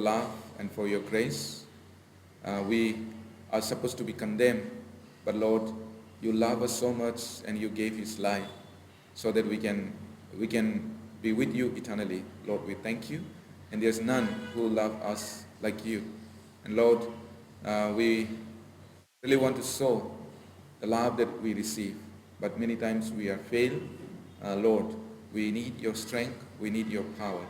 love and for your grace. We are supposed to be condemned, but Lord, you love us so much and you gave his life so that we can be with you eternally. Lord, we thank you. And there's none who love us like you. And Lord, we really want to show the love that we receive, but many times we are failed. Lord, we need your strength, we need your power.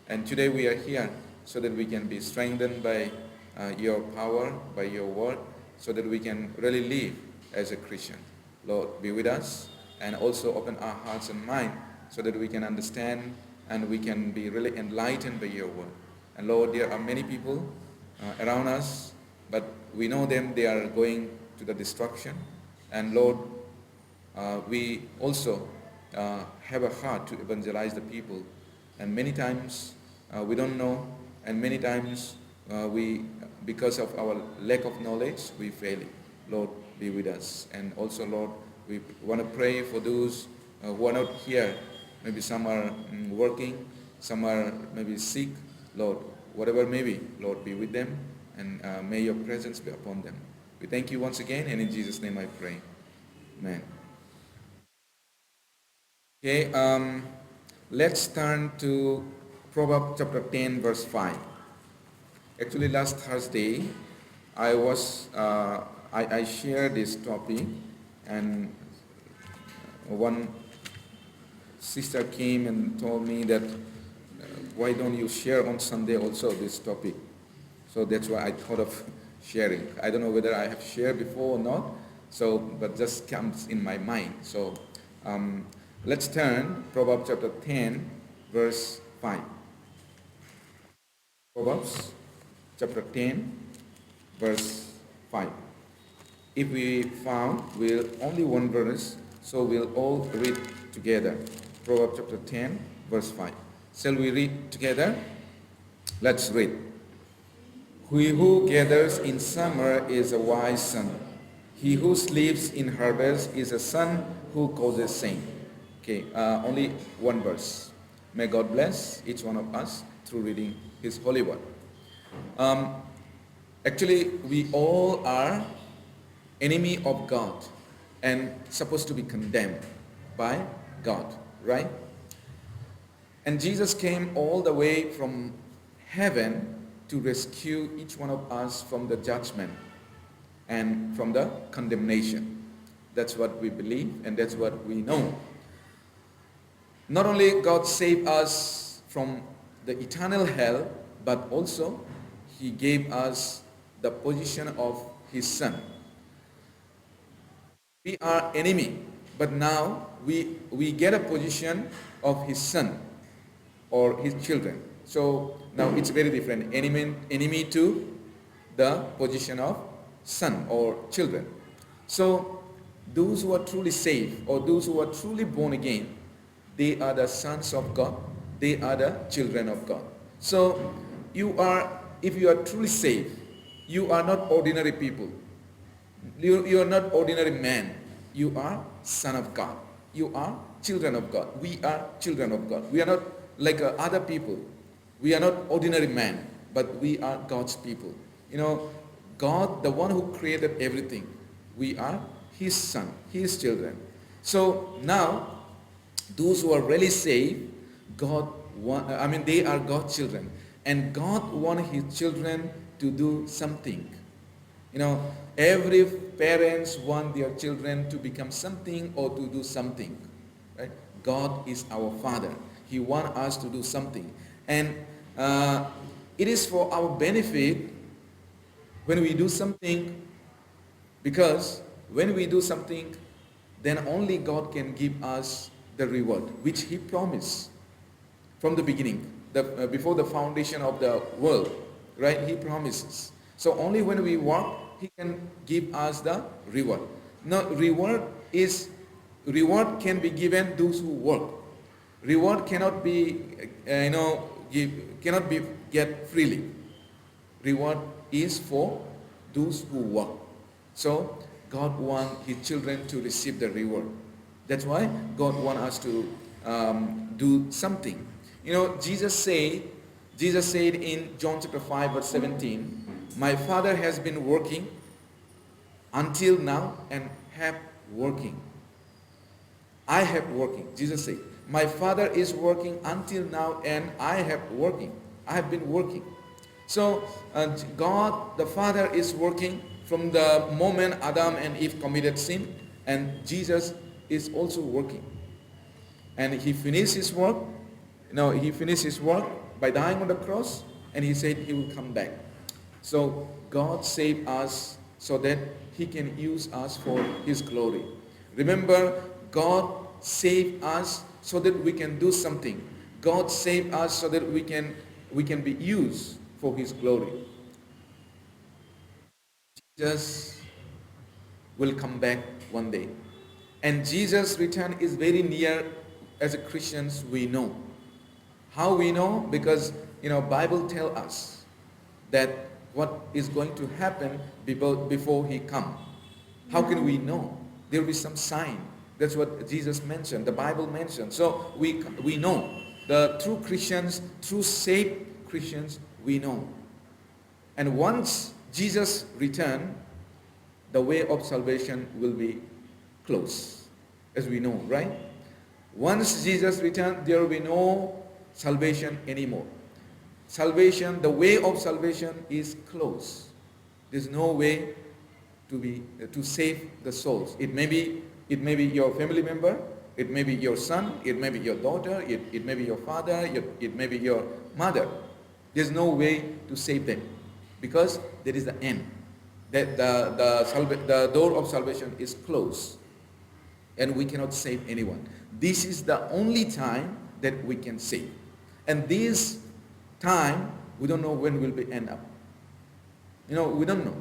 And today we are here so that we can be strengthened by your power, by your word, so that we can really live as a Christian. Lord, be with us and also open our hearts and mind so that we can understand and we can be really enlightened by your word. And Lord, there are many people around us, but we know them, they are going to the destruction. And Lord, we also have a heart to evangelize the people. And many times we don't know, and many times because of our lack of knowledge, we fail it. Lord, be with us. And also, Lord, we want to pray for those who are not here. Maybe some are working, some are maybe sick. Lord, whatever may be, Lord, be with them, and may your presence be upon them. We thank you once again, and in Jesus' name I pray. Amen. Okay, let's turn to Proverbs chapter 10, verse 5. Actually, last Thursday, I shared this topic, and one sister came and told me that why don't you share on Sunday also this topic? So that's why I thought of sharing. I don't know whether I have shared before or not, so but just comes in my mind. So let's turn Proverbs chapter 10, verse 5. Proverbs chapter 10, verse 5. If we found only one verse, so we'll all read together. Proverbs chapter 10, verse 5. Shall we read together? Let's read. He who gathers in summer is a wise son. He who sleeps in harvest is a son who causes shame. Okay, only one verse. May God bless each one of us through reading his holy word. Actually, we all are enemy of God and supposed to be condemned by God, right? And Jesus came all the way from heaven to rescue each one of us from the judgment and from the condemnation. That's what we believe and that's what we know. Not only God saved us from the eternal hell, but also he gave us the position of his son. We are enemy, but now we get a position of his son or his children. So now it's very different. Enemy to the position of son or children. So those who are truly saved or those who are truly born again, they are the sons of God. They are the children of God. So if you are truly saved, you are not ordinary people. You are not ordinary man. You are son of God. You are children of God. We are children of God. We are not like other people. We are not ordinary man, but we are God's people. You know, God, the one who created everything, we are his son, his children. So now, those who are really saved, they are God's children. And God wants his children to do something. You know, every parents want their children to become something or to do something. Right? God is our Father. He wants us to do something. And it is for our benefit when we do something, because when we do something, then only God can give us the reward, which he promised from the beginning, before the foundation of the world, right? He promises. So only when we work, he can give us the reward. Now, reward can be given those who work. Reward cannot be, cannot be get freely. Reward is for those who work. So God wants his children to receive the reward. That's why God wants us to do something. You know, Jesus said Jesus said in John chapter 5 verse 17, my Father has been working until now and have working. I have working. Jesus said, my Father is working until now and I have working. I have been working. So God the Father is working from the moment Adam and Eve committed sin, and Jesus is also working. And he finished his work. He finished his work by dying on the cross, and he said he will come back. So God saved us so that he can use us for his glory. Remember, God saved us so that we can do something. God saved us so that we can be used for his glory. Jesus will come back one day. And Jesus' return is very near. As Christians, we know. How we know? Because, Bible tells us that what is going to happen before he comes. How can we know? There will be some sign. That's what Jesus mentioned, the Bible mentioned. So we know. The true Christians, true saved Christians, we know. And once Jesus returns, the way of salvation will be closed, as we know, right? Once Jesus returns, there will be no salvation anymore. Salvation, the way of salvation is closed. There's no way to save the souls. It may be your family member, it may be your son, it may be your daughter, it may be your father, it may be your mother. There's no way to save them because there is the end. That the door of salvation is closed and we cannot save anyone. This is the only time that we can save. And this time, we don't know when will we end up. We don't know.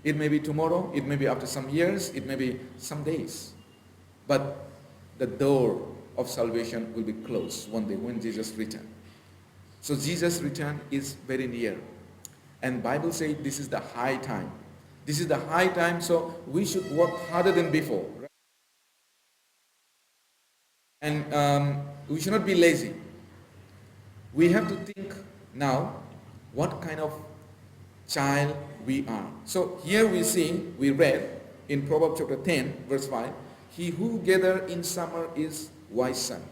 It may be tomorrow, it may be after some years, it may be some days. But the door of salvation will be closed one day when Jesus returns. So Jesus' return is very near. And Bible says this is the high time. This is the high time, so we should work harder than before. Right? And we should not be lazy. We have to think now what kind of child we are. So here we read in Proverbs chapter 10, verse 5, he who gathers in summer is wise son.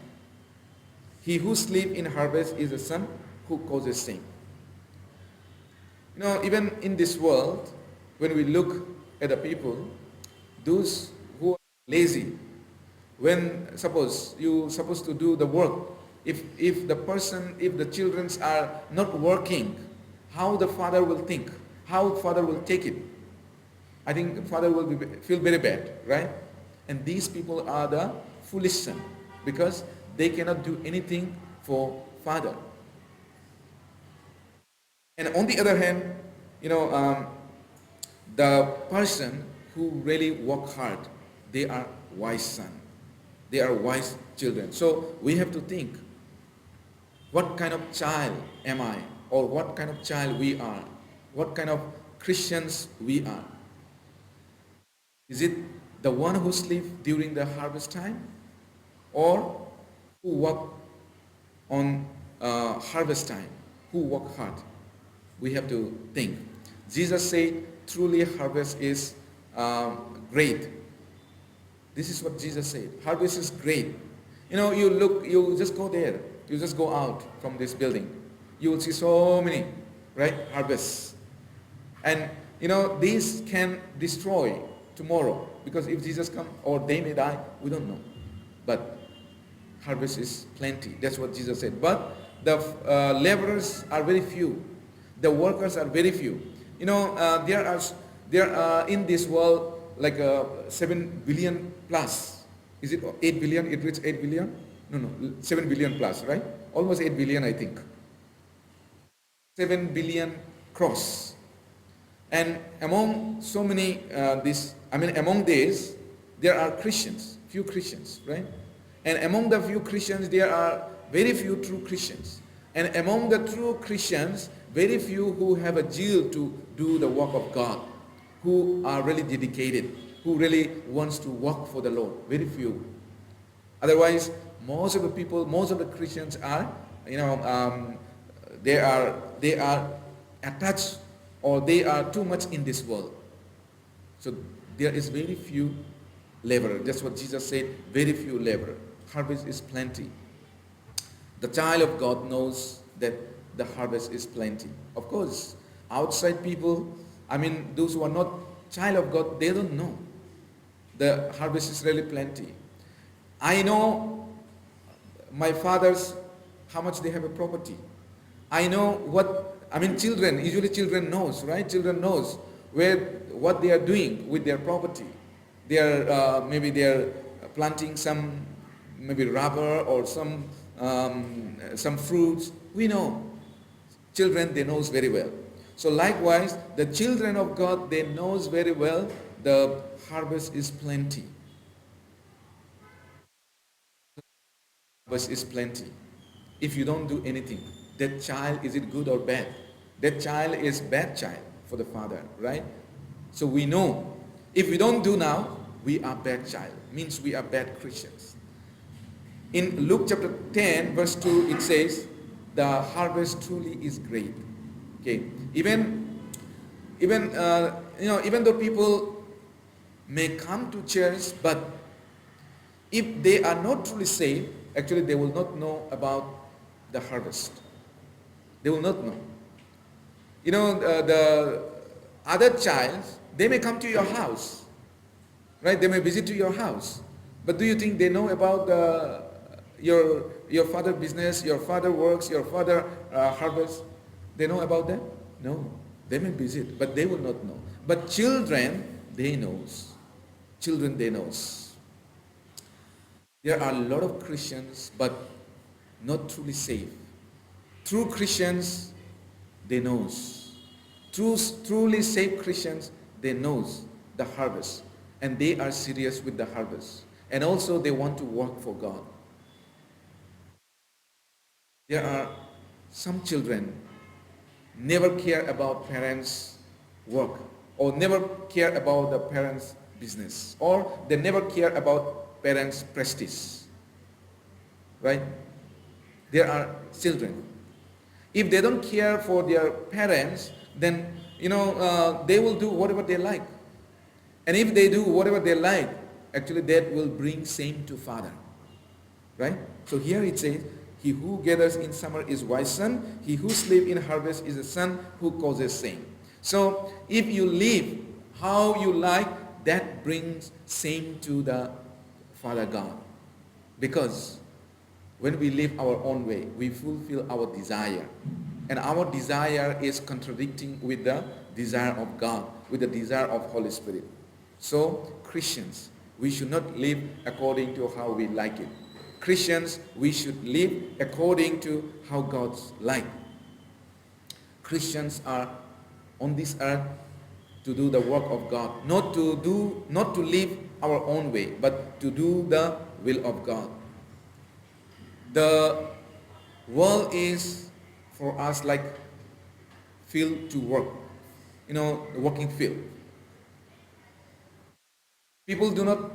He who sleeps in harvest is a son who causes shame. Even in this world, when we look at the people, those who are lazy, when suppose you're supposed to do the work, if the children are not working, how the father will think, how father will take it? I think the father will feel very bad, right? And these people are the foolish son because they cannot do anything for father. And on the other hand, the person who really work hard, they are wise son. They are wise children. So we have to think, what kind of child am I? Or what kind of child we are? What kind of Christians we are? Is it the one who sleeps during the harvest time? Or who work on harvest time? Who work hard? We have to think. Jesus said, truly harvest is great. This is what Jesus said. Harvest is great. You just go there. You just go out from this building. You will see so many, right, harvests. And, these can destroy tomorrow. Because if Jesus comes or they may die, we don't know. But harvest is plenty. That's what Jesus said. But the laborers are very few. The workers are very few. There are in this world like 7 billion plus. Is it 8 billion? It reached 8 billion? No, 7 billion plus, right? Almost 8 billion, I think. 7 billion cross. And among so many, among these, there are Christians, few Christians, right? And among the few Christians, there are very few true Christians. And among the true Christians, very few who have a zeal to do the work of God, who are really dedicated, who really wants to work for the Lord. Very few. Otherwise, most of the people, most of the Christians are, they are attached, or they are too much in this world. So there is very few laborer. That's what Jesus said, very few laborer. Harvest is plenty. The child of God knows that the harvest is plenty. Of course, outside people, those who are not child of God, they don't know. The harvest is really plenty. I know my fathers, how much they have a property. I know children, usually children knows, right? Children knows what they are doing with their property. Maybe they are planting some, maybe rubber or some fruits. We know. Children, they knows very well. So likewise, the children of God, they knows very well the harvest is plenty. Harvest is plenty. If you don't do anything, that child, is it good or bad? That child is bad child for the father, right? So we know, if we don't do now, we are bad child. Means we are bad Christians. In Luke chapter 10, verse 2, it says, the harvest truly is great. Okay, even though people may come to church, but if they are not truly saved, actually they will not know about the harvest. They will not know. The other child, they may come to your house, right? They may visit to your house, but do you think they know about your father business, your father works, your father harvest? They know about that? No. They may visit, but they will not know. But children, they knows. Children, they knows. There are a lot of Christians, but not truly saved. True Christians, they knows. Truly saved Christians, they knows the harvest. And they are serious with the harvest. And also they want to work for God. There are some children never care about parents' work, or never care about the parents' business, or they never care about parents' prestige. Right? There are children. If they don't care for their parents, then they will do whatever they like. And if they do whatever they like, actually that will bring shame to father. Right? So here it says, he who gathers in summer is wise son. He who sleeps in harvest is a son who causes shame. So if you live how you like, that brings shame to the Father God. Because when we live our own way, we fulfill our desire. And our desire is contradicting with the desire of God, with the desire of Holy Spirit. So Christians, we should not live according to how we like it. Christians, we should live according to how God's like. Christians are on this earth to do the work of God, not to live our own way, but to do the will of God. The world is for us like field to work, the working field. People do not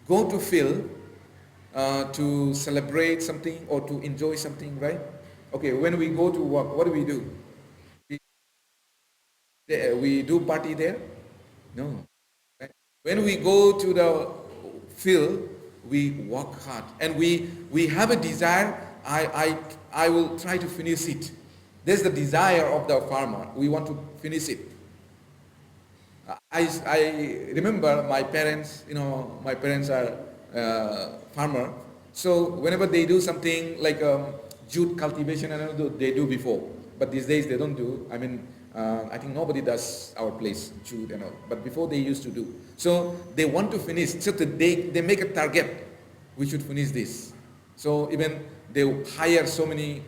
go to field to celebrate something or to enjoy something, right? Okay, when we go to work, what do? We do party there? No. Right? When we go to the field, we work hard, and we have a desire. I will try to finish it. There's the desire of the farmer. We want to finish it. I remember my parents. My parents are farmer. So whenever they do something like jute cultivation, they do before. But these days they don't do. I think nobody does our place, jute and all. But before they used to do. So they want to finish. So they make a target. We should finish this. So even they hire so many,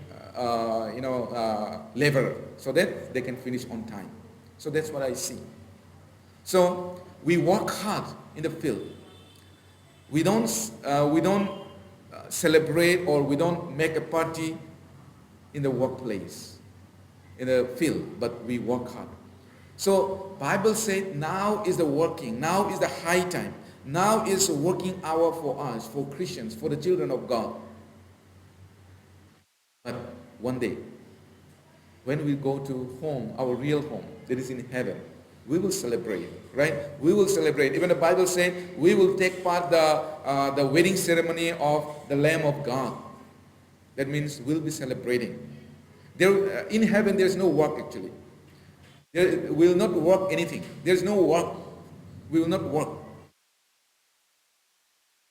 labor so that they can finish on time. So that's what I see. So we work hard in the field. We don't celebrate, or we don't make a party in the workplace, in the field, but we work hard. So Bible said now is the working, now is the high time, now is a working hour for us, for Christians, for the children of God. But one day, when we go to home, our real home, that is in heaven, we will celebrate, right? We will celebrate. Even the Bible says we will take part the wedding ceremony of the Lamb of God. That means we'll be celebrating. There, in heaven, there's no work actually. There will not work anything. There's no work. We will not work.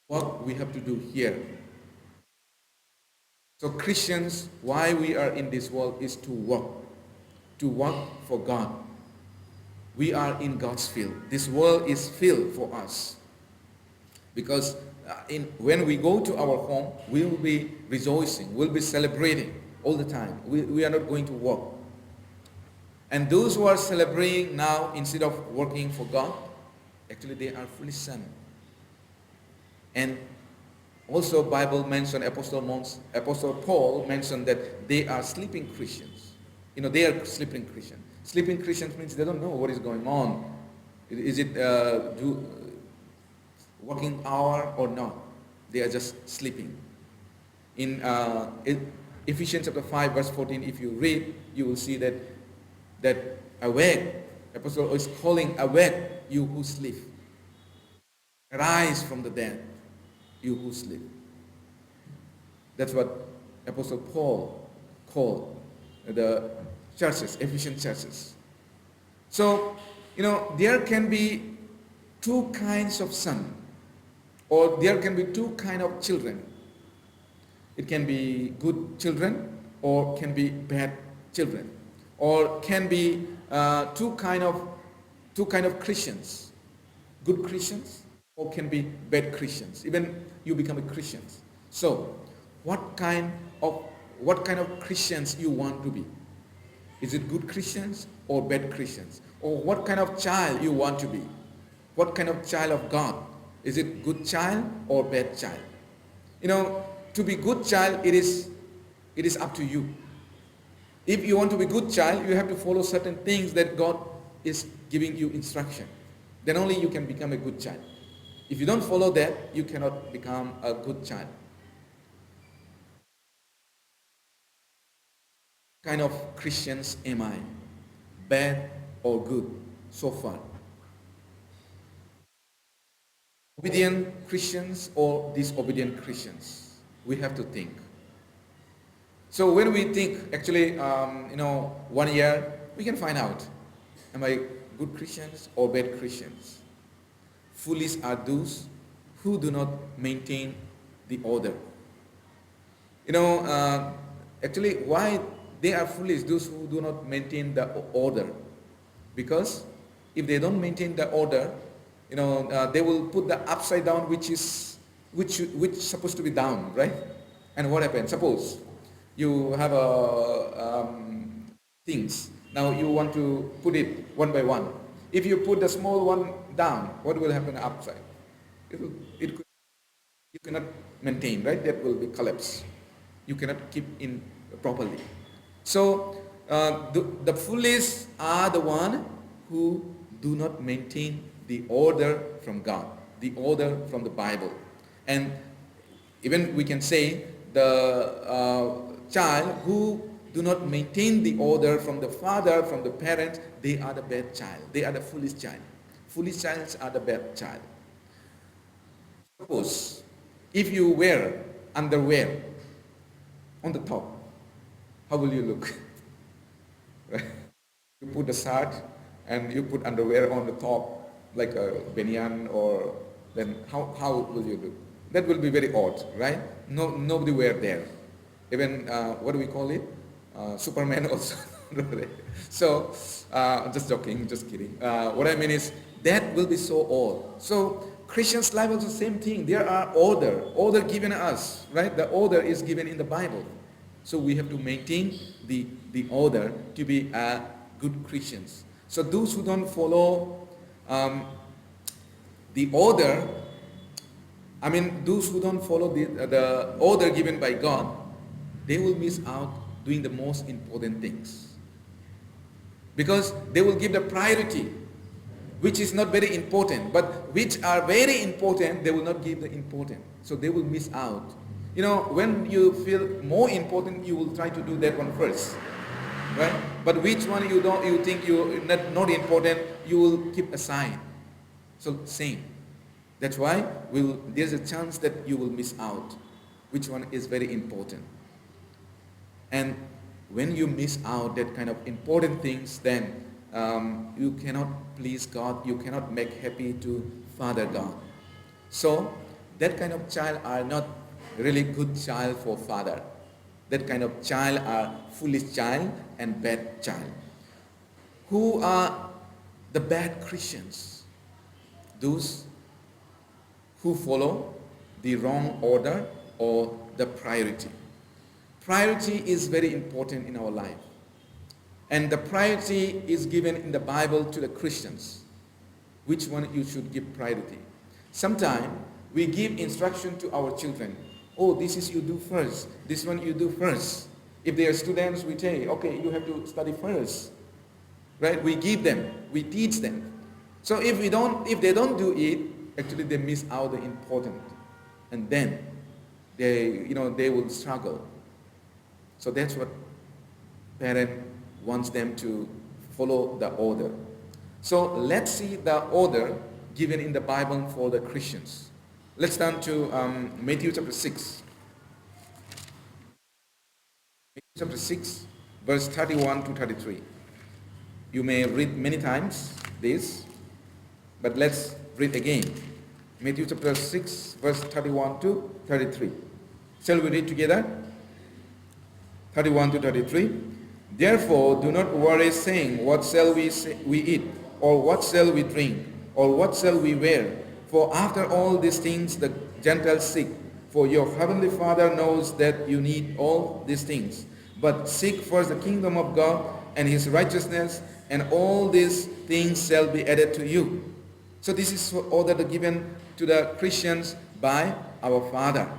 What we have to do here. So Christians, why we are in this world is to work for God. We are in God's field. This world is field for us. Because when we go to our home, we will be rejoicing, we'll be celebrating all the time. We are not going to work. And those who are celebrating now instead of working for God, actually they are foolish sons. And also Bible mentioned, Apostle Paul mentioned that they are sleeping Christians. They are sleeping Christians. Sleeping Christians means they don't know what is going on. Is it working hour or not? They are just sleeping. In Ephesians chapter 5 verse 14, if you read, you will see that awake, Apostle is calling awake you who sleep. Arise from the dead, you who sleep. That's what Apostle Paul called the churches, Ephesian churches. So, there can be two kinds of son, or there can be two kinds of children. It can be good children, or can be bad children, or can be two kind of Christians, good Christians, or can be bad Christians. Even you become a Christian. So, what kind of Christians you want to be? Is it good Christians or bad Christians? Or what kind of child you want to be? What kind of child of God? Is it good child or bad child? To be good child, it is up to you. If you want to be good child, you have to follow certain things that God is giving you instruction. Then only you can become a good child. If you don't follow that, you cannot become a good child. What kind of Christians am I? Bad or good so far? Obedient Christians or disobedient Christians? We have to think. So when we think, actually, 1 year, we can find out, am I good Christians or bad Christians? Foolish are those who do not maintain the order. Actually, why they are foolish, those who do not maintain the order? Because if they don't maintain the order, they will put the upside down, which supposed to be down, right? And what happens? Suppose you have things. Now you want to put it one by one. If you put the small one down, what will happen upside? You cannot maintain, right? That will be collapse. You cannot keep in properly. So the foolish are the one who do not maintain the order from God, the order from the Bible. And even we can say the child who do not maintain the order from the father, from the parents, they are the bad child. They are the foolish child. Foolish childs are the bad child. Suppose if you wear underwear on the top, how will you look? Right? You put the shirt and you put underwear on the top, like a banyan, or then how will you look? That will be very odd, right? Nobody wear there. Even what do we call it? Superman also. So just joking, just kidding. What I mean is that will be so odd. So Christians' life is the same thing. There are order given us, right? The order is given in the Bible. So we have to maintain the order to be good Christians. So those who don't follow the order, those who don't follow the order given by God, they will miss out doing the most important things. Because they will give the priority, which is not very important, but which are very important, they will not give the important. So they will miss out. When you feel more important, you will try to do that one first, right? But which one you think you not important, you will keep aside. So same. That's why there's a chance that you will miss out. Which one is very important? And when you miss out that kind of important things, then you cannot please God. You cannot make happy to Father God. So that kind of child are not really good child for Father. That kind of child are foolish child and bad child. Who are the bad Christians? Those who follow the wrong order or the priority. Priority is very important in our life. And the priority is given in the Bible to the Christians. Which one you should give priority? Sometimes we give instruction to our children. Oh, this is you do first. This one you do first. If they are students, we say, okay, you have to study first. Right? We give them, we teach them. So if they don't do it, actually they miss out the important. And then they will struggle. So that's what parent wants them to follow the order. So let's see the order given in the Bible for the Christians. Let's turn to Matthew chapter 6. Matthew chapter 6, verse 31 to 33. You may read many times this, but let's read again. Matthew chapter 6, verse 31 to 33. Shall we read together? 31 to 33. Therefore, do not worry, saying, what shall we eat, or what shall we drink, or what shall we wear? For after all these things the Gentiles seek. For your heavenly Father knows that you need all these things. But seek first the kingdom of God and his righteousness, and all these things shall be added to you. So this is order given to the Christians by our Father.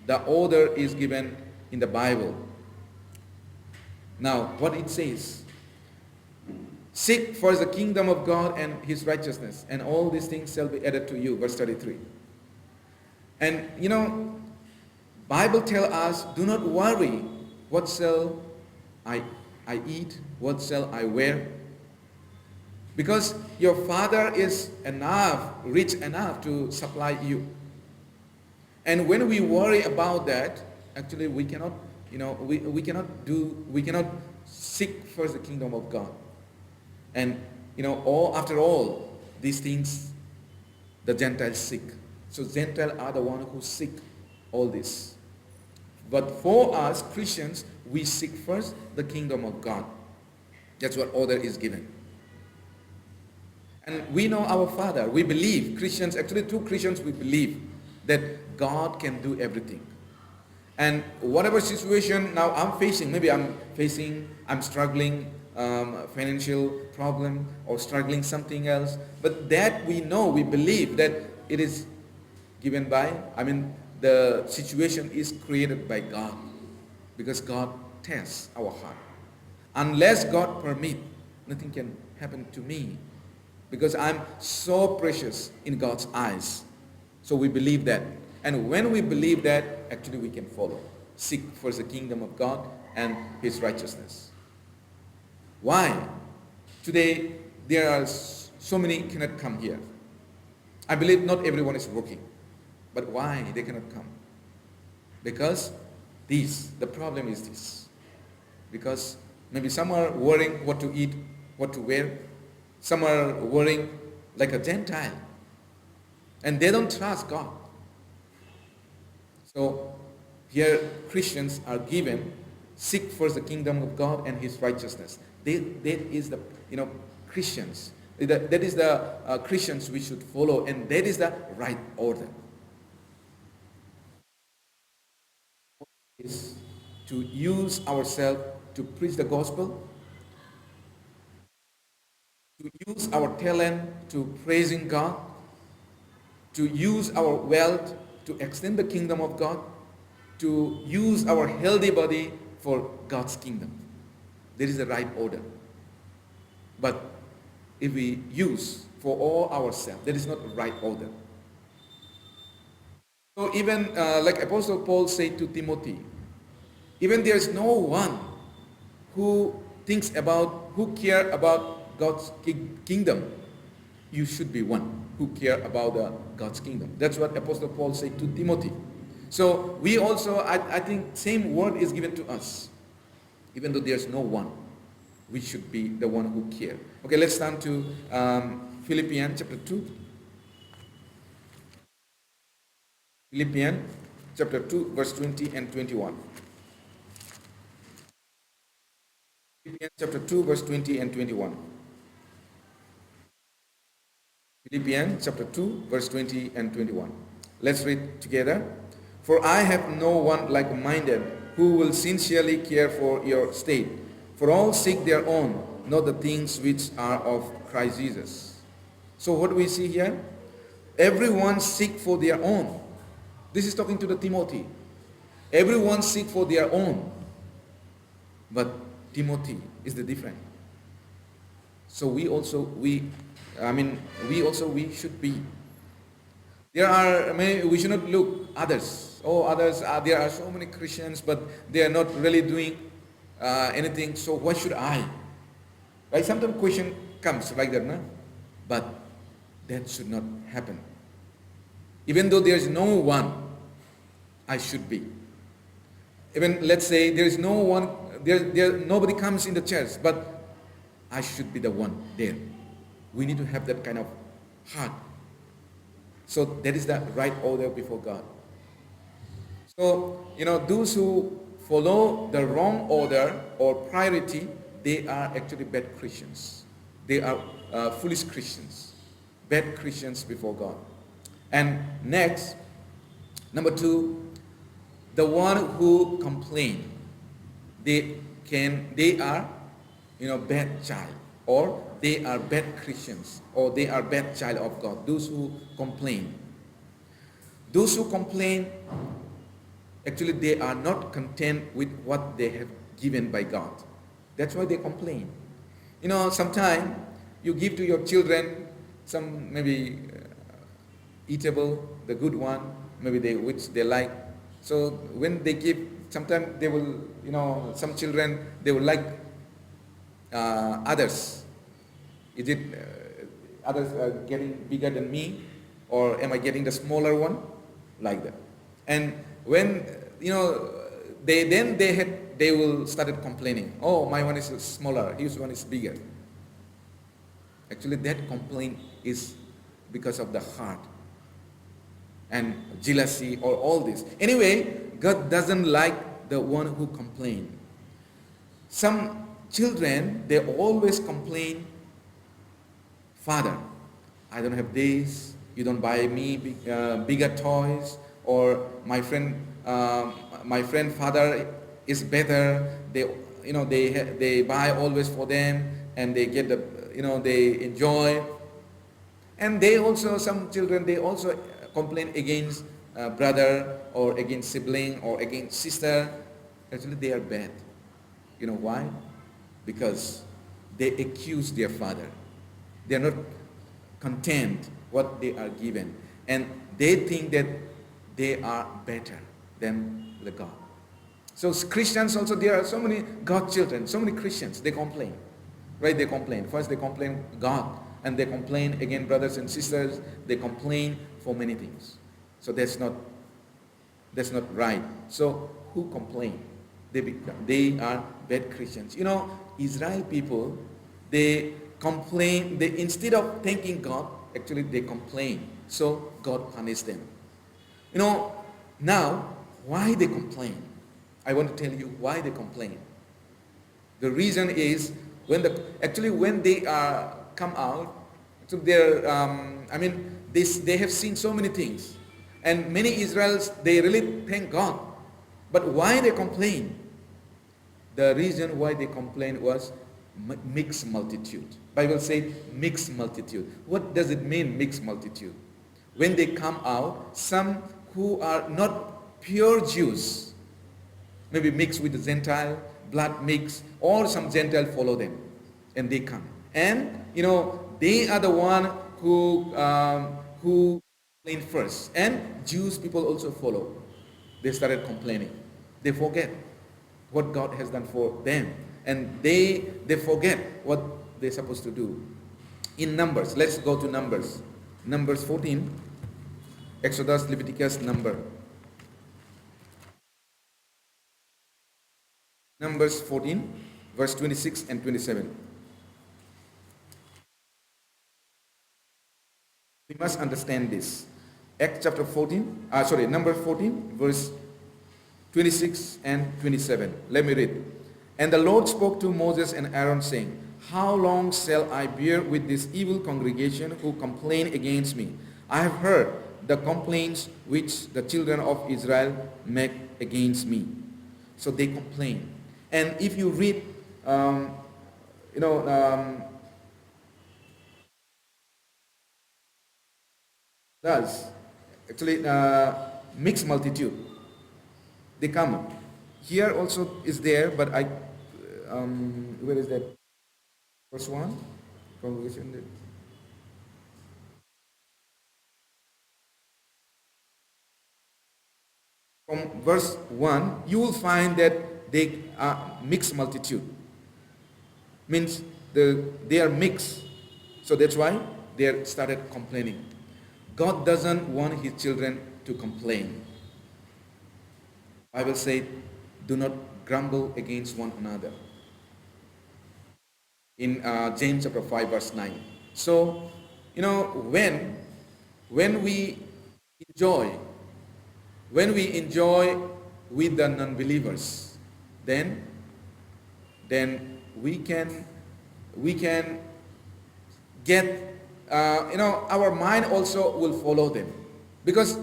The order is given in the Bible. Now, what it says, seek first the kingdom of God and his righteousness, and all these things shall be added to you. Verse 33. And Bible tells us, do not worry, what shall I eat, what shall I wear? Because your Father is rich enough to supply you. And when we worry about that, actually we cannot we cannot seek first the kingdom of God. And after all these things the Gentiles seek. So Gentiles are the ones who seek all this. But for us Christians, we seek first the kingdom of God. That's what order is given. And we know our Father. We believe, Christians, actually true Christians, we believe that God can do everything. And whatever situation now I'm facing, maybe I'm struggling, financial problem, or struggling something else, but that we know, we believe that it is given by, the situation is created by God, because God tests our heart. Unless God permit, nothing can happen to me, because I'm so precious in God's eyes. So we believe that. And when we believe that, actually we can follow. Seek first the kingdom of God and his righteousness. Why? Today, there are so many cannot come here. I believe not everyone is working. But why they cannot come? Because the problem is this. Because maybe some are worrying what to eat, what to wear. Some are worrying like a Gentile. And they don't trust God. So here Christians are given, seek first the kingdom of God and his righteousness. That is the Christians. That is the Christians we should follow, and that is the right order. Is to use ourselves to preach the gospel, to use our talent to praising God, to use our wealth to extend the kingdom of God, to use our healthy body for God's kingdom. There is a right order. But if we use for all ourselves, that is not the right order. So even like Apostle Paul said to Timothy, even there is no one who thinks about, who care about God's kingdom. You should be one who care about God's kingdom. That's what Apostle Paul said to Timothy. So we also, I think, same word is given to us. Even though there's no one, we should be the one who care. Okay, let's turn to Philippians chapter 2. Philippians chapter 2, verse 20 and 21. Philippians chapter 2, verse 20 and 21. Philippians chapter 2, verse 20 and 21. Let's read together. For I have no one like-minded who will sincerely care for your state. For all seek their own, not the things which are of Christ Jesus. So what do we see here? Everyone seek for their own. This is talking to the Timothy. Everyone seek for their own. But Timothy is the different. So we should be. We should not look others. There are so many Christians, but they are not really doing anything. So why should I? Right? Sometimes question comes like that, no? But that should not happen. Even though there is no one, I should be. Even let's say there is no one, nobody comes in the church, but I should be the one there. We need to have that kind of heart. So that is the right order before God. So, those who follow the wrong order or priority, they are actually bad Christians. They are foolish Christians. Bad Christians before God. And next, number 2, the one who complain. They are, bad child, or they are bad Christians, or they are bad child of God. Those who complain. Those who complain, actually they are not content with what they have given by God. That's why they complain. Sometimes you give to your children some maybe eatable, the good one, maybe which they like. So when they give, sometimes they will, some children, they will like others. Is it others are getting bigger than me, or am I getting the smaller one? Like that. And when they will started complaining. Oh, my one is smaller, his one is bigger. Actually, that complaint is because of the heart and jealousy or all this. Anyway, God doesn't like the one who complain. Some children, they always complain, Father, I don't have this, you don't buy me bigger toys, or my friend father is better, they buy always for them, and they get they enjoy. And some children, they also complain against brother, or against sibling, or against sister. Actually, they are bad. You know why? Because they accuse their father. They are not content what they are given, and they think that they are better than the God. So Christians also, there are so many God children, so many Christians, they complain. Right? They complain. First they complain God, and they complain against brothers and sisters. They complain for many things. So that's not right. So who complain? They are bad Christians. Israel people, they complain. Instead of thanking God, actually they complain. So God punished them. Now why they complain? I want to tell you why they complain. The reason is when they come out, so they have seen so many things, and many Israelites, they really thank God. But why they complain? The reason why they complain was mixed multitude. Bible says mixed multitude. What does it mean, mixed multitude? When they come out, some who are not pure Jews, maybe mixed with the Gentile, blood mix, or some Gentile follow them, and they come. And they are the one who complain first, and Jews people also follow. They started complaining. They forget what God has done for them, and they forget what they're supposed to do. In Numbers, let's go to Numbers 14, Exodus, Leviticus, Numbers 14, verse 26 and 27. We must understand this. Numbers 14, verse 26 and 27. Let me read. And the Lord spoke to Moses and Aaron, saying, how long shall I bear with this evil congregation who complain against me? I have heard the complaints which the children of Israel make against me. So they complain. And if you read, does actually mixed multitude. They come. Here also is there, but where is that? Verse 1, congregation. From verse 1, you will find that they are mixed multitude. Means they are mixed. So that's why they started complaining. God doesn't want his children to complain. Bible said, do not grumble against one another. In James chapter 5 verse 9. So, when we enjoy with the non-believers, then we can get, our mind also will follow them. Because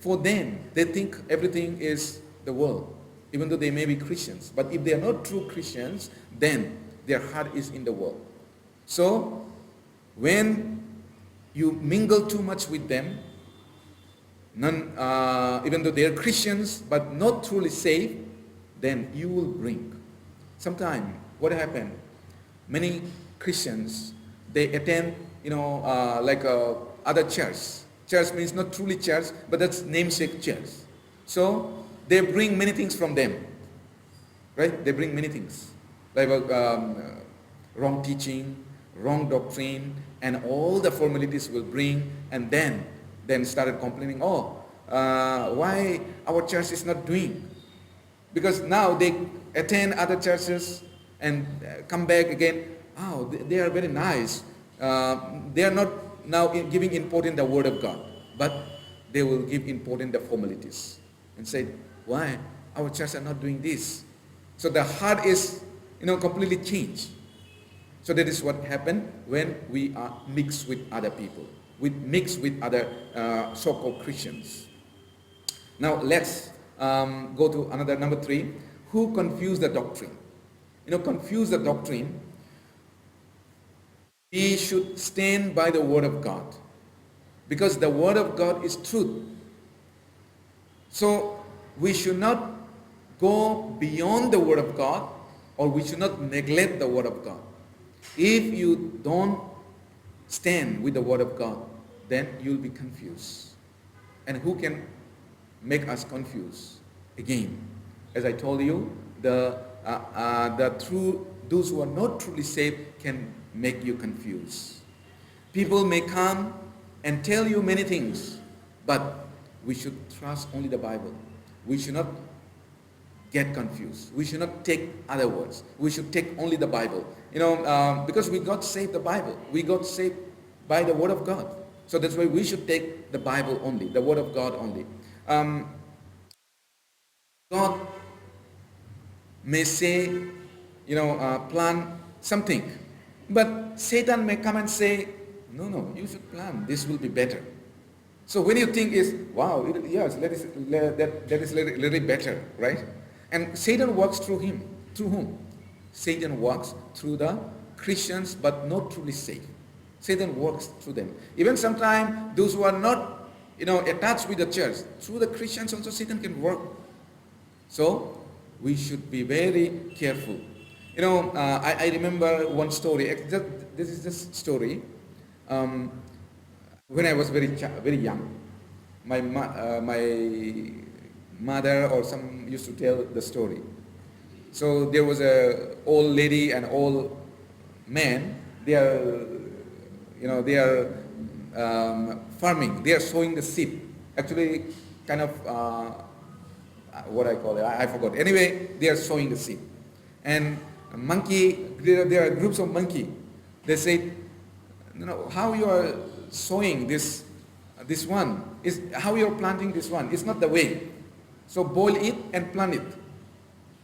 for them, they think everything is the world, even though they may be Christians. But if they are not true Christians, then their heart is in the world. So, when you mingle too much with them, even though they are Christians but not truly saved, then you will bring. Sometimes, what happened? Many Christians, they attend, other church. Church means not truly church, but that's namesake church. So, they bring many things from them. Right? They bring many things. Like wrong teaching, wrong doctrine, and all the formalities will bring, and then started complaining, why our church is not doing? Because now they attend other churches and come back again. They are very nice. They are not now giving importance the word of God, but they will give importance the formalities and say, why our church are not doing this? So the heart is completely changed. So that is what happened when we are mixed with other people, mixed with other so-called Christians. Now let's go to another number 3. Who confuse the doctrine? Confuse the doctrine. We should stand by the word of God, because the word of God is truth. So we should not go beyond the word of God, or we should not neglect the word of God. If you don't stand with the word of God, then you'll be confused. And who can make us confused? Again, as I told you, those who are not truly saved can make you confused. People may come and tell you many things, but we should trust only the Bible. We should not get confused. We should not take other words. We should take only the Bible. Because we got saved the Bible. We got saved by the Word of God. So that's why we should take the Bible only, the Word of God only. God may say, plan something. But Satan may come and say, no, you should plan. This will be better. So when you think is, wow, yes, that is really better, right? And Satan works through him. Through whom? Satan works through the Christians but not truly saved. Satan works through them. Even sometimes those who are not, attached with the church, through the Christians also Satan can work. So we should be very careful. I remember one story. This is just story. When I was very young, my mother or some used to tell the story. So there was a old lady and old man. They are, farming. They are sowing the seed. Actually, kind of what I call it, I forgot. Anyway, they are sowing the seed. And a monkey, there are groups of monkey. They say, how you are sowing this one, is how you are planting this one. It's not the way. So boil it and plant it.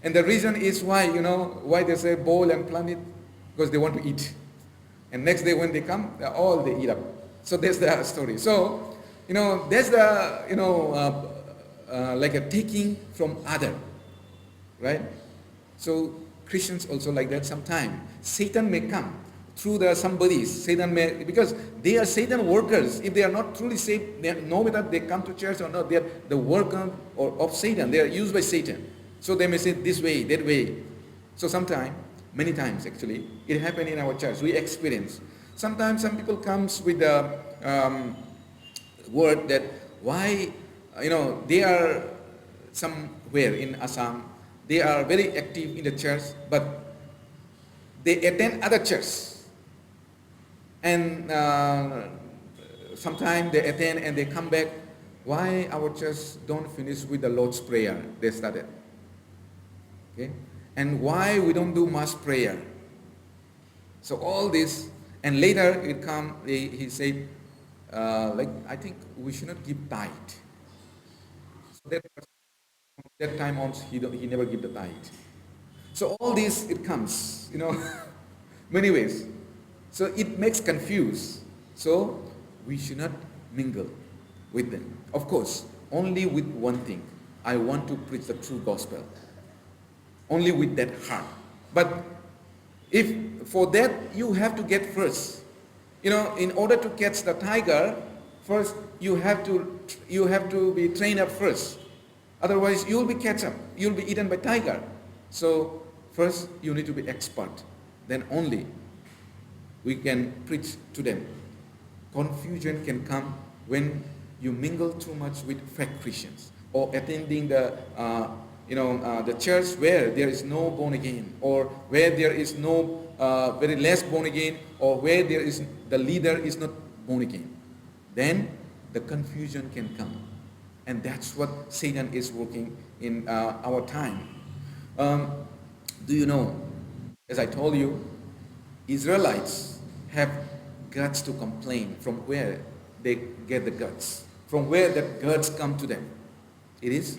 And the reason is why, why they say boil and plant it, because they want to eat. And next day when they come, they eat up. So that's the story. So, there's the, like a taking from other, right? So Christians also like that sometimes. Satan may come through Satan may, because they are Satan workers. If they are not truly saved, no matter they come to church or not, they are the worker of Satan. They are used by Satan. So they may say this way, that way. So sometimes, many times actually, it happened in our church. We experience. Sometimes some people comes with the word that why, they are somewhere in Assam. They are very active in the church, but they attend other churches. And sometimes they attend and they come back. Why our church don't finish with the Lord's Prayer? They started. Okay? And why we don't do mass prayer? So all this, and later it come. He said, I think we should not give tithe. So that time on, he never give the tithe. So all this it comes, many ways. So it makes confused. So we should not mingle with them. Of course, only with one thing. I want to preach the true gospel. Only with that heart. But if for that you have to get first. In order to catch the tiger, first you have to be trained up first. Otherwise you'll be catch up. You'll be eaten by tiger. So first you need to be expert. Then only we can preach to them. Confusion can come when you mingle too much with fake Christians or attending the church where there is no born again, or where there is no very less born again, or where the leader is not born again. Then the confusion can come, and that's what Satan is working in our time. Do you know? As I told you, Israelites have guts to complain. From where they get the guts? From where the guts come to them? It is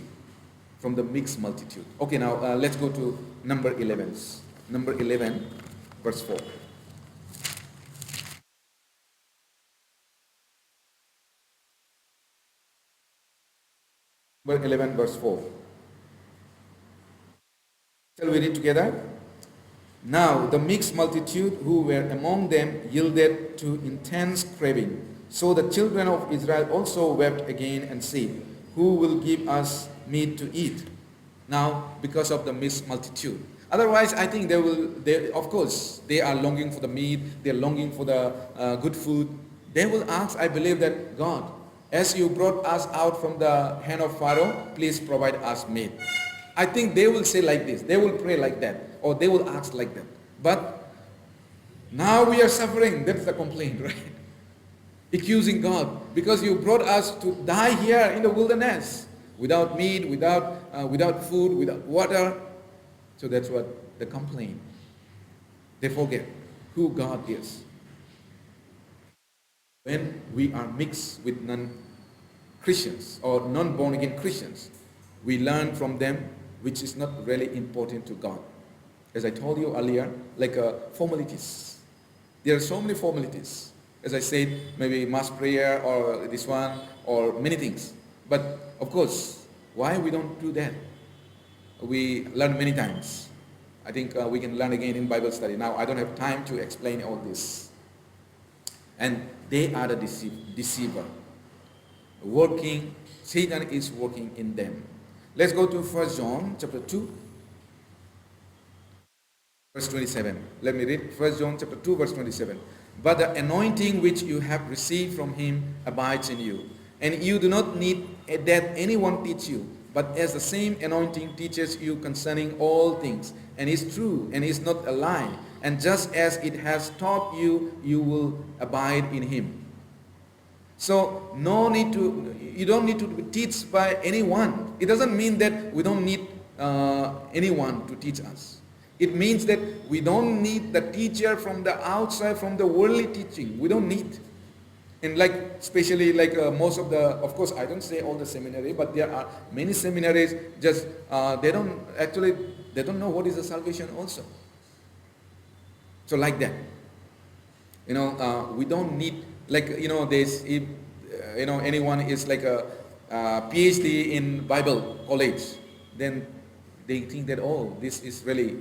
from the mixed multitude. Okay, now let's go to number 11. Number 11, verse 4. Number 11, verse 4. Shall we read together? Now the mixed multitude who were among them yielded to intense craving. So the children of Israel also wept again and said, who will give us meat to eat? Now because of the mixed multitude. Otherwise, I think of course, they are longing for the meat, they are longing for the good food. They will ask, I believe that, God, as you brought us out from the hand of Pharaoh, please provide us meat. I think they will say like this. They will pray like that. Or they will ask like that. But now we are suffering. That's the complaint, right? Accusing God. Because you brought us to die here in the wilderness. Without meat, without food, without water. So that's what the complaint. They forget who God is. When we are mixed with non-Christians or non-born-again Christians, we learn from them which is not really important to God. As I told you earlier, like formalities. There are so many formalities. As I said, maybe mass prayer or this one or many things. But of course, why we don't do that? We learn many times. I think we can learn again in Bible study. Now, I don't have time to explain all this. And they are the deceiver. Satan is working in them. Let's go to 1 John chapter 2, verse 27. Let me read 1 John chapter 2, verse 27. But the anointing which you have received from him abides in you, And you do not need that anyone teach you, but as the same anointing teaches you concerning all things, and is true and is not a lie. And just as it has taught you, you will abide in him. So you don't need to be taught by anyone. It doesn't mean that we don't need anyone to teach us. It means that we don't need the teacher from the outside, from the worldly teaching. We don't need. And especially most of of course I don't say all the seminary, but there are many seminaries just, they don't know what is the salvation also. So like that. We don't need, there's, if, anyone is like a PhD in Bible college, then they think that, oh, this is really,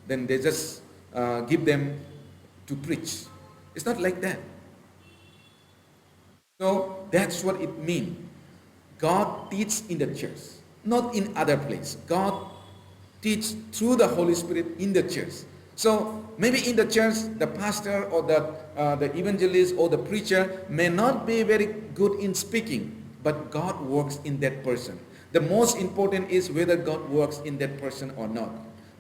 then they just give them to preach. It's not like that. So that's what it means. God teaches in the church, not in other place. God teaches through the Holy Spirit in the church. So maybe in the church, the pastor or the evangelist or the preacher may not be very good in speaking, but God works in that person. The most important is whether God works in that person or not.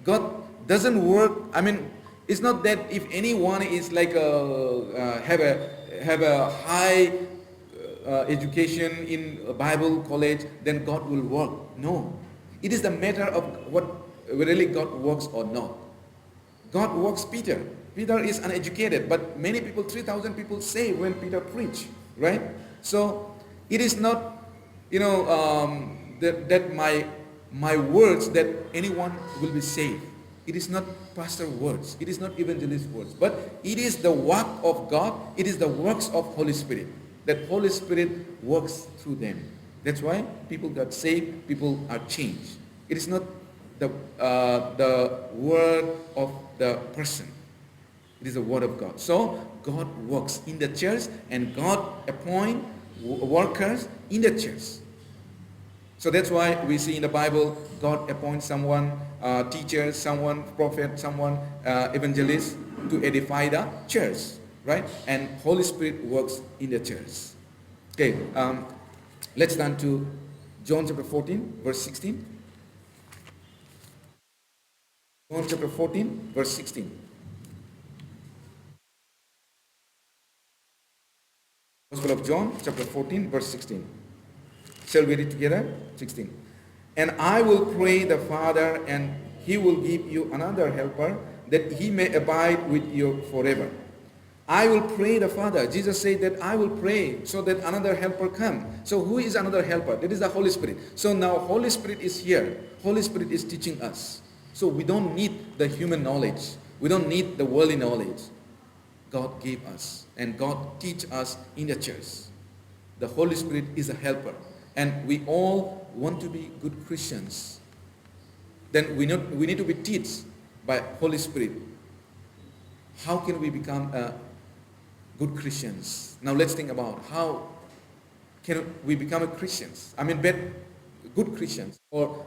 God doesn't work. I mean, it's not that if anyone is like have a high education in a Bible college, then God will work. No, it is the matter of what really God works or not. God works Peter. Peter is uneducated, but many people, 3,000 people say when Peter preached, right? So it is not, that my words that anyone will be saved. It is not pastor words. It is not evangelist words. But it is the work of God. It is the works of Holy Spirit. That Holy Spirit works through them. That's why people got saved. People are changed. It is not the word of the person. It is the word of God. So God works in the church, and God appoints workers in the church. So that's why we see in the Bible, God appoints someone, teacher, someone, prophet, someone, evangelist, to edify the church, right? And Holy Spirit works in the church. Okay, let's turn to John chapter 14, verse 16. John chapter 14, verse 16. Gospel of John, chapter 14, verse 16. Shall we read together? 16. And I will pray the Father, and he will give you another helper, that he may abide with you forever. I will pray the Father. Jesus said that I will pray so that another helper come. So who is another helper? That is the Holy Spirit. So now Holy Spirit is here. Holy Spirit is teaching us. So we don't need the human knowledge. We don't need the worldly knowledge. God gave us, and God teach us in the church. The Holy Spirit is a helper. And we all want to be good Christians. Then we need to be taught by Holy Spirit. How can we become good Christians? Now let's think about how can we become a Christians? I mean, good Christians, or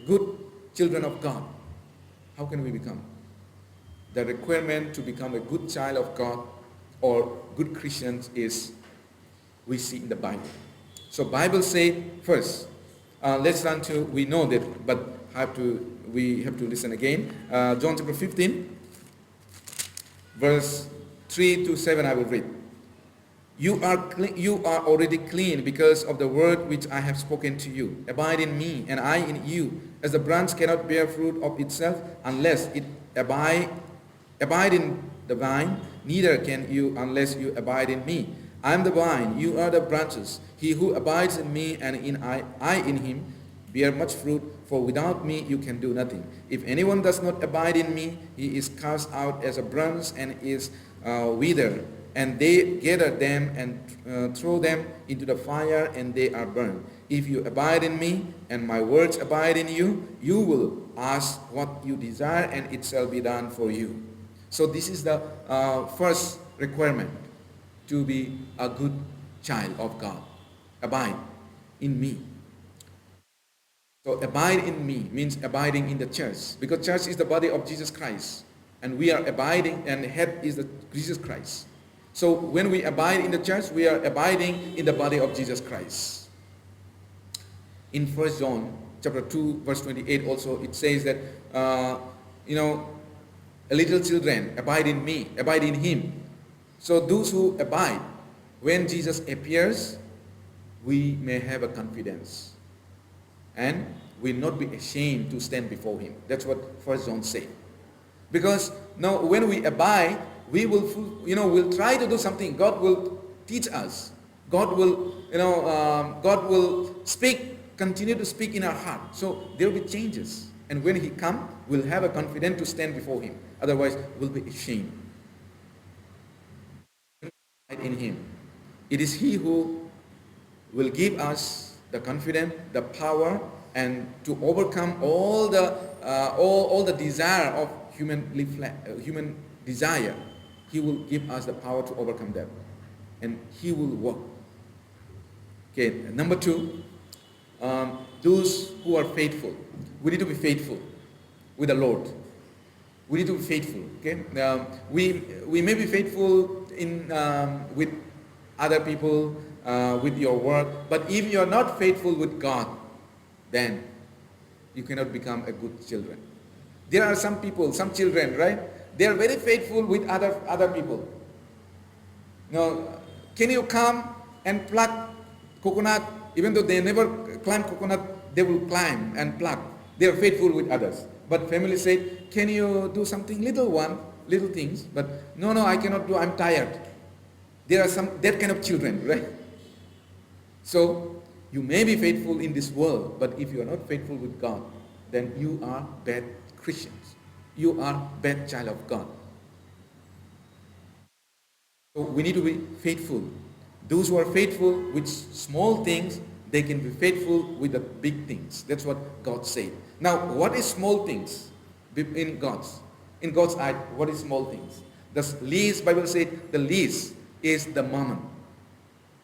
good children of God. How can we become? The requirement to become a good child of God or good Christians is we see in the Bible. So Bible say first, let's turn to, we know that, but we have to listen again. John chapter 15, verse 3 to 7 I will read. You are already clean because of the word which I have spoken to you. Abide in me, and I in you. As the branch cannot bear fruit of itself unless it abide in the vine, neither can you unless you abide in me. I am the vine, you are the branches. He who abides in me and I in him bear much fruit, for without me you can do nothing. If anyone does not abide in me, he is cast out as a branch and is withered. And they gather them and throw them into the fire, and they are burned. If you abide in me, and my words abide in you, you will ask what you desire, and it shall be done for you. So this is the first requirement to be a good child of God. Abide in me. So abide in me means abiding in the church, because church is the body of Jesus Christ, and we are abiding, and the head is Jesus Christ. So when we abide in the church, we are abiding in the body of Jesus Christ. In 1 John chapter 2 verse 28 also it says that, little children, abide in me, abide in him. So those who abide, when Jesus appears, we may have a confidence. And will not be ashamed to stand before him. That's what 1 John says. Because now when we abide, we will, we'll try to do something. God will teach us. God will, God will speak, continue to speak in our heart. So there will be changes. And when he comes, we'll have a confidence to stand before him. Otherwise, we'll be ashamed. In him. It is he who will give us the confidence, the power, and to overcome all the desire of human desire. He will give us the power to overcome that, and he will work. Okay, number 2, those who are faithful. We need to be faithful with the Lord. We need to be faithful. Okay, we may be faithful in with other people, with your work, but if you are not faithful with God, then you cannot become a good children. There are some people, some children, right? They are very faithful with other people. Now, can you come and pluck coconut? Even though they never climb coconut, they will climb and pluck. They are faithful with others. But family said, can you do something little things? But no, I cannot do, I'm tired. There are some, that kind of children, right? So, you may be faithful in this world, but if you are not faithful with God, then you are bad Christians. You are bad child of God. So we need to be faithful. Those who are faithful with small things, they can be faithful with the big things. That's what God said. Now, what is small things in God's eye? What is small things? The least, Bible says, the least is the mammon.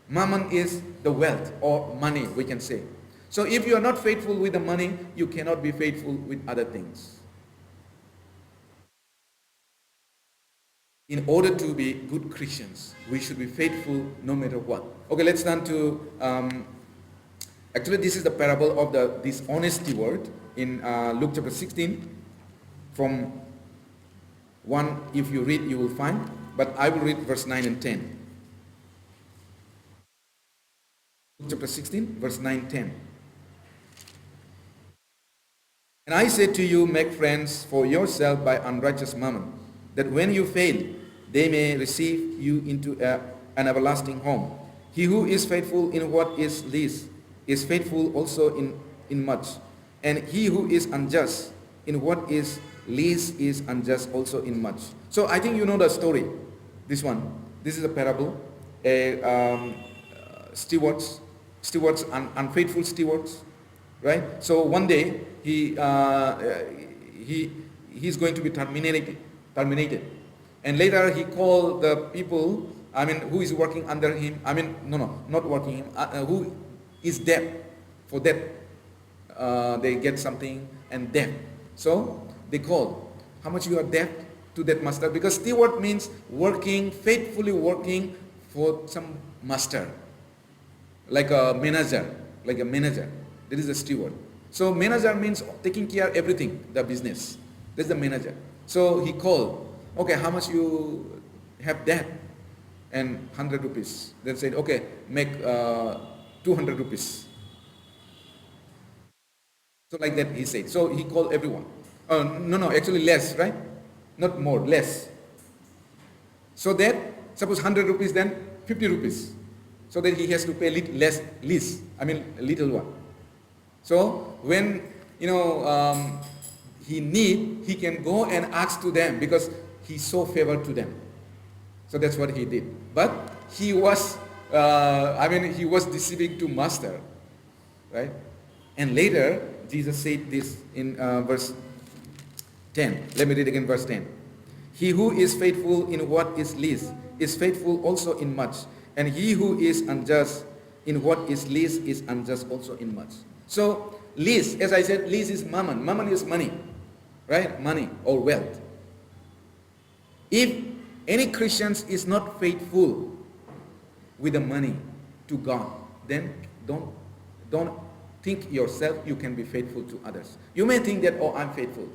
Mammon is the wealth or money, we can say. So if you are not faithful with the money, you cannot be faithful with other things. In order to be good Christians, we should be faithful no matter what. Okay, let's turn to, actually this is the parable of the dishonest steward in Luke chapter 16. From 1, if you read, you will find, but I will read verse 9 and 10. Luke chapter 16, verse 9, 10. And I say to you, make friends for yourself by unrighteous mammon, that when you fail, they may receive you into an everlasting home. He who is faithful in what is least is faithful also in much. And he who is unjust in what is least is unjust also in much. So I think you know the story. This one. This is a parable. Stewards, unfaithful stewards, right? So one day he's going to be terminated. And later he called the people, who is working under him, not working him, who is debt. For that, they get something and debt. So they call, how much you are debt to that master? Because steward means working, faithfully working for some master. Like a manager. That is a steward. So manager means taking care of everything, the business. That's the manager. So he called, okay, how much you have debt? And 100 rupees. Then said, okay, make 200 rupees. So like that he said. So he called everyone. Actually less, right? Not more, less. So that, suppose 100 rupees, then 50 rupees. So that he has to pay a little one. So when, he can go and ask to them because he saw favor to them. So that's what he did. But he was, he was deceiving to master, right? And later, Jesus said this in verse 10. Let me read again verse 10. He who is faithful in what is least is faithful also in much. And he who is unjust in what is least is unjust also in much. So, least, as I said, least is mammon. Mammon is money, right? Money or wealth. If any Christians is not faithful with the money to God, then don't think yourself you can be faithful to others. You may think that, oh, I'm faithful.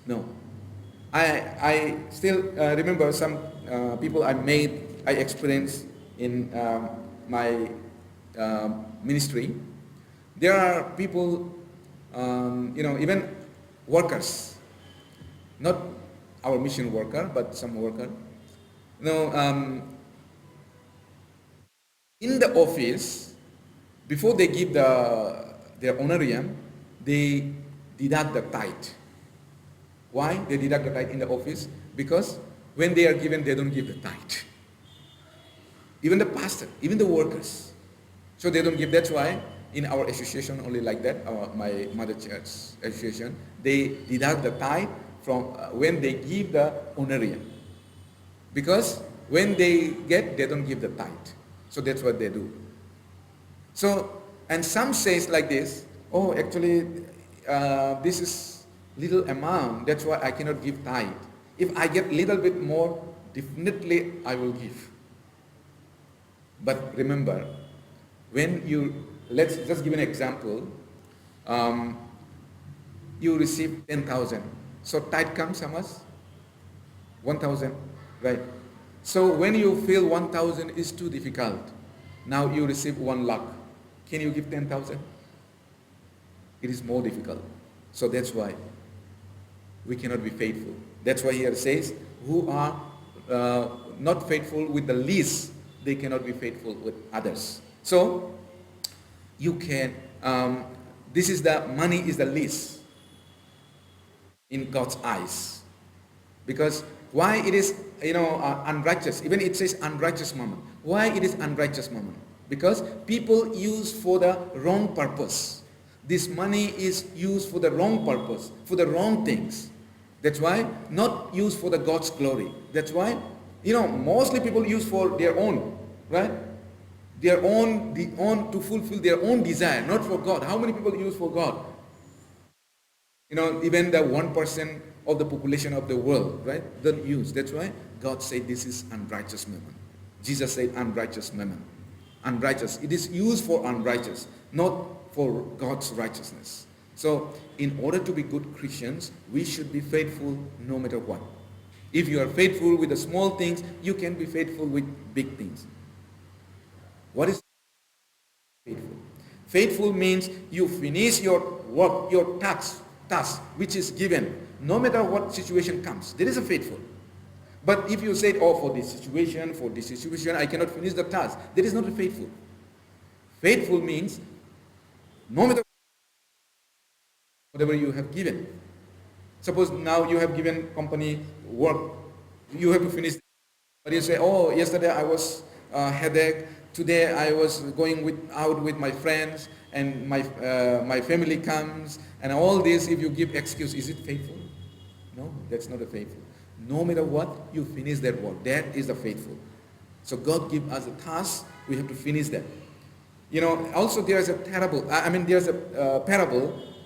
No. I still remember some people I experienced in my ministry. There are people, even workers, not our mission worker, but some worker. In the office, before they give their honorarium, they deduct the tithe. Why they deduct the tithe in the office? Because when they are given, they don't give the tithe. Even the pastor, even the workers. So they don't give. That's why in our association, only like that, my mother church association, they deduct the tithe from when they give the honorarium. Because when they get, they don't give the tithe. So that's what they do. So, and some says like this, oh, actually, this is little amount, that's why I cannot give tithe. If I get little bit more, definitely I will give. But remember, let's just give an example. You receive 10,000. So tithe comes how much? 1,000, right? So when you feel 1,000 is too difficult, now you receive 1 lakh. Can you give 10,000? It is more difficult. So that's why we cannot be faithful. That's why here it says, who are not faithful with the least, they cannot be faithful with others. So you can, money is the least in God's eyes. Because why it is, unrighteous, even it says unrighteous mammon. Why it is unrighteous mammon? Because people use for the wrong purpose. This money is used for the wrong purpose, for the wrong things. That's why not used for the God's glory. That's why, mostly people use for their own, right? Their own to fulfill their own desire, not for God. How many people use for God? Even the 1% of the population of the world, right? Don't use. That's why God said this is unrighteous mammon. Jesus said unrighteous mammon. Unrighteous. It is used for unrighteous, not for God's righteousness. So in order to be good Christians, we should be faithful no matter what. If you are faithful with the small things, you can be faithful with big things. What is faithful? Faithful means you finish your work, your task which is given, no matter what situation comes. There is a faithful. But if you say, oh, for this situation, I cannot finish the task, that is not a faithful. Faithful means no matter whatever you have given. Suppose now you have given company work, you have to finish. But you say, oh, yesterday I was headache, today I was going out with my friends, and my family comes, and all this. If you give excuse, is it faithful? No, that's not a faithful. No matter what, you finish that work. That is the faithful. So God gives us a task, we have to finish that. Also there's a parable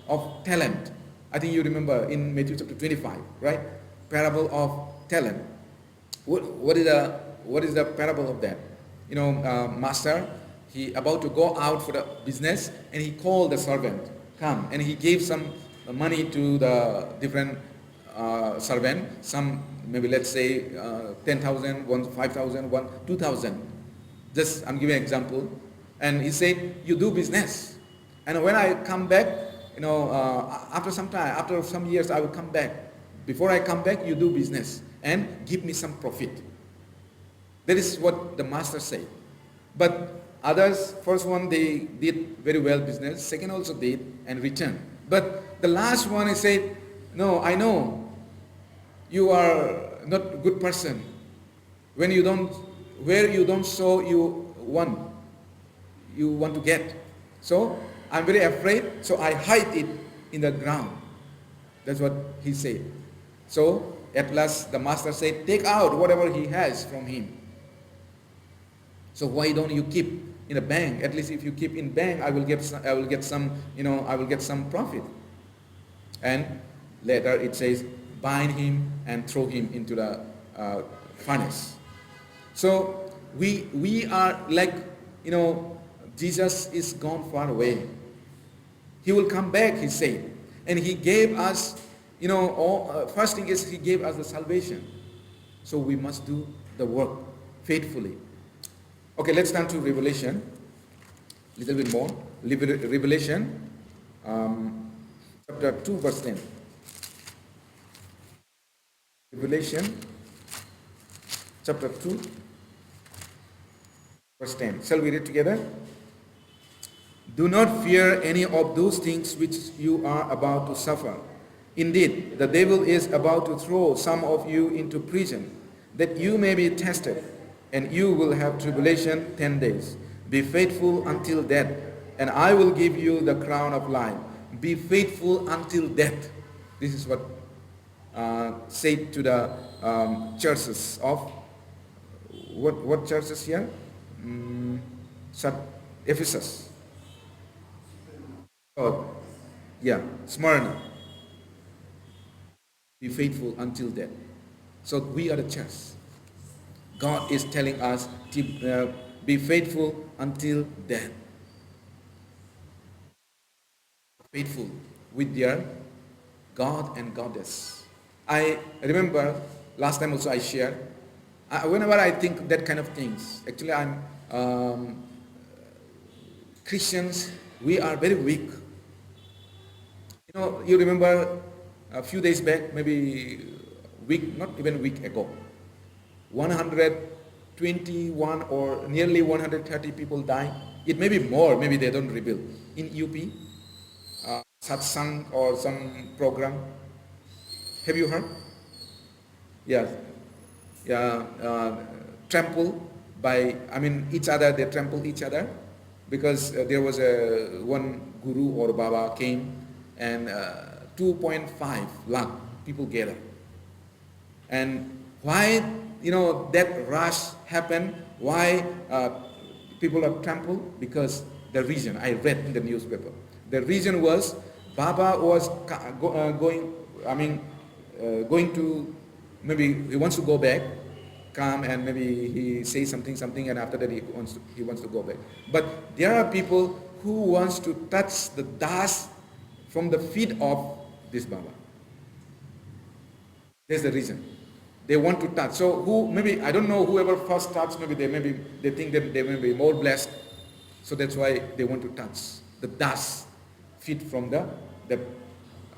of talent. I think you remember in Matthew chapter 25, right? Parable of talent. What is the parable of that? Master, he about to go out for the business, and he called the servant, come, and he gave some money to the different servant, some maybe let's say 10,000, one 5,000, one 2,000. Just I'm giving an example. And he said, you do business. And when I come back, after some time, after some years, I will come back. Before I come back, you do business and give me some profit. That is what the master said. But others, first one, they did very well business. Second also did and returned. But the last one, he said, no, I know you are not a good person. Where you don't sow, you want to get. So I'm very afraid, so I hide it in the ground. That's what he said. So at last the master said, take out whatever he has from him. So why don't you keep in a bank? At least if you keep in bank, I will get some profit. And later it says, bind him and throw him into the furnace. So we are like, Jesus is gone far away. He will come back, he said. And he gave us, first thing is he gave us the salvation. So we must do the work faithfully. Okay, let's turn to Revelation. A little bit more. Revelation chapter 2 verse 10. Revelation chapter 2 verse 10. Shall we read together? Do not fear any of those things which you are about to suffer. Indeed, the devil is about to throw some of you into prison, that you may be tested, and you will have tribulation 10 days. Be faithful until death, and I will give you the crown of life. Be faithful until death. This is what said to the churches of, what churches here? Ephesus. Oh, yeah, Smyrna. Be faithful until death. So we are the church. God is telling us to be faithful until death. Faithful with their God and Goddess. I remember last time also I shared, whenever I think that kind of things, actually Christians, we are very weak. You remember a few days back, maybe not even a week ago, 121 or nearly 130 people died. It may be more, maybe they don't reveal. In UP, satsang or some program. Have you heard? Yes. Yeah. Trample by, each other, they trample each other because there was one guru or Baba came and 2.5 lakh people gathered. And why, that rush happened, why people are trampled? Because the reason, I read in the newspaper, the reason was Baba was going to, maybe he wants to go back, come and maybe he says something and after that he wants to go back. But there are people who wants to touch the dust from the feet of this Baba. That's the reason. They want to touch. So maybe, I don't know, whoever first touched, maybe they think that they may be more blessed. So that's why they want to touch the dust feet from the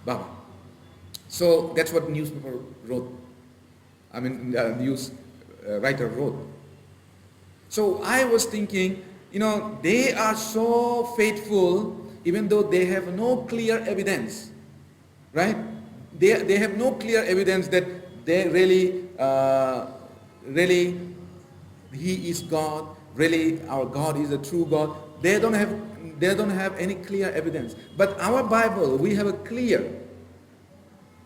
Baba. So that's what newspaper wrote. News writer wrote. So I was thinking, they are so faithful even though they have no clear evidence, right? They have no clear evidence that they really, He is God, really our God is a true God. They don't have any clear evidence. But our Bible, we have a clear,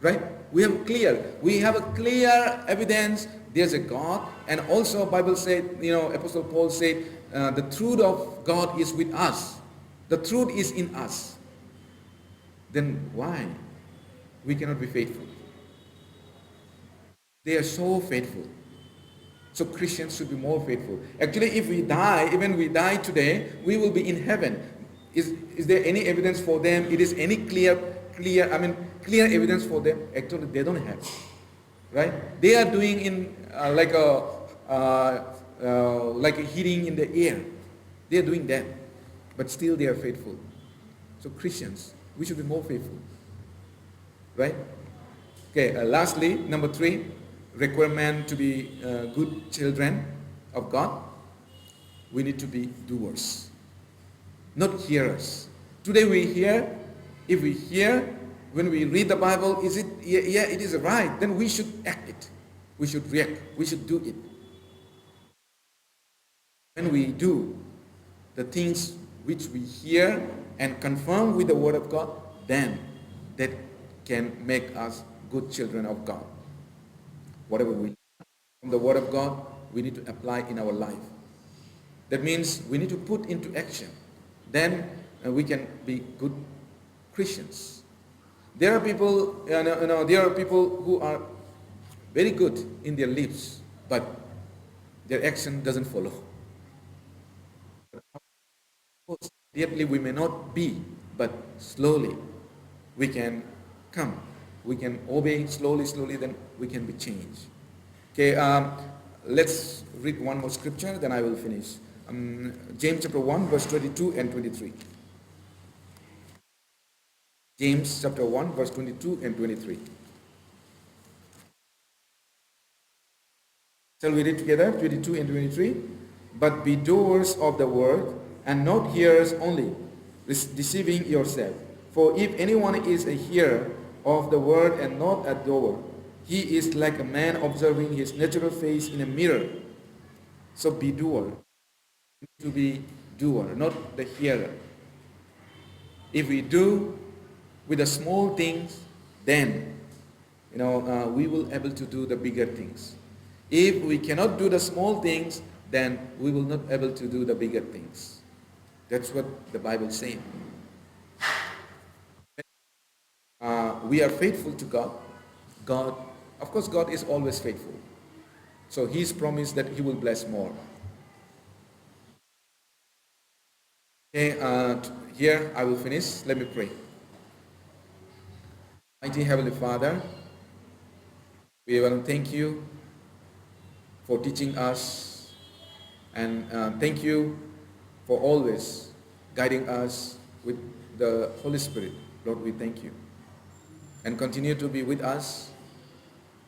right? We have a clear evidence. There's a God, and also Bible said, Apostle Paul said, the truth of God is with us. The truth is in us. Then why we cannot be faithful? They are so faithful. So Christians should be more faithful. Actually, if we die, even we die today, we will be in heaven. Is there any evidence for them? It is any clear evidence for them? Actually, they don't have. Right? They are doing in like a hitting in the air. They are doing that. But still they are faithful. So Christians, we should be more faithful. Right? Okay, lastly, number 3, requirement to be good children of God. We need to be doers, not hearers. Today we hear, if we hear, when we read the Bible, is it, yeah, it is right, then we should act it. We should react. We should do it. When we do the things which we hear and confirm with the Word of God, then that can make us good children of God. Whatever we learn from the Word of God, we need to apply in our life. That means we need to put into action. Then we can be good Christians. There are people, there are people who are very good in their lips, but their action doesn't follow. Of course, immediately we may not be, but slowly we can come. We can obey slowly, slowly, then we can be changed. Okay, let's read one more scripture, then I will finish. James chapter 1, verse 22 and 23. James chapter 1, verse 22 and 23. Shall we read together, 22 and 23? But be doers of the word, and not hearers only, deceiving yourself. For if anyone is a hearer of the word and not a doer, he is like a man observing his natural face in a mirror. So be doer. To be doer, not the hearer. If we do with the small things, then we will able to do the bigger things. If we cannot do the small things, then we will not able to do the bigger things. That's what the Bible is saying. We are faithful to God. Of course, God is always faithful. So He's promised that He will bless more. Okay, here I will finish. Let me pray. Mighty Heavenly Father, we want to thank you for teaching us, and thank you for always guiding us with the Holy Spirit. Lord, we thank you. And continue to be with us,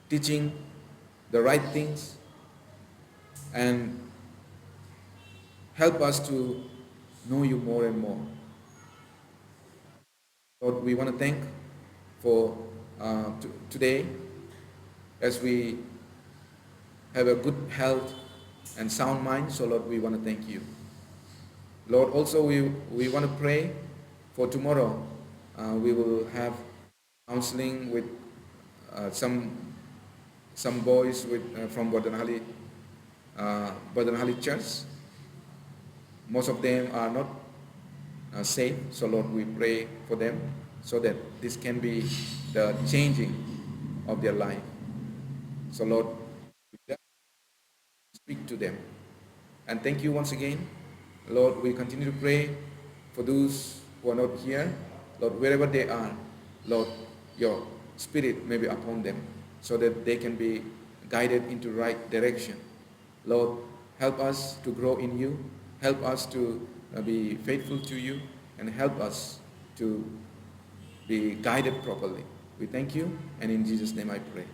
teaching the right things, and help us to know you more and more. Lord, we want to thank for today, as we have a good health and sound mind. So Lord, we want to thank you. Lord, also we want to pray for tomorrow. We will have counseling with some boys from Badanhali Church. Most of them are not saved. So Lord, we pray for them so that this can be the changing of their life. So Lord, speak to them. And thank you once again. Lord, we continue to pray for those who are not here. Lord, wherever they are, Lord, your Spirit may be upon them so that they can be guided into right direction. Lord, help us to grow in you. Help us to be faithful to you, and help us to be guided properly. We thank you, and in Jesus' name I pray.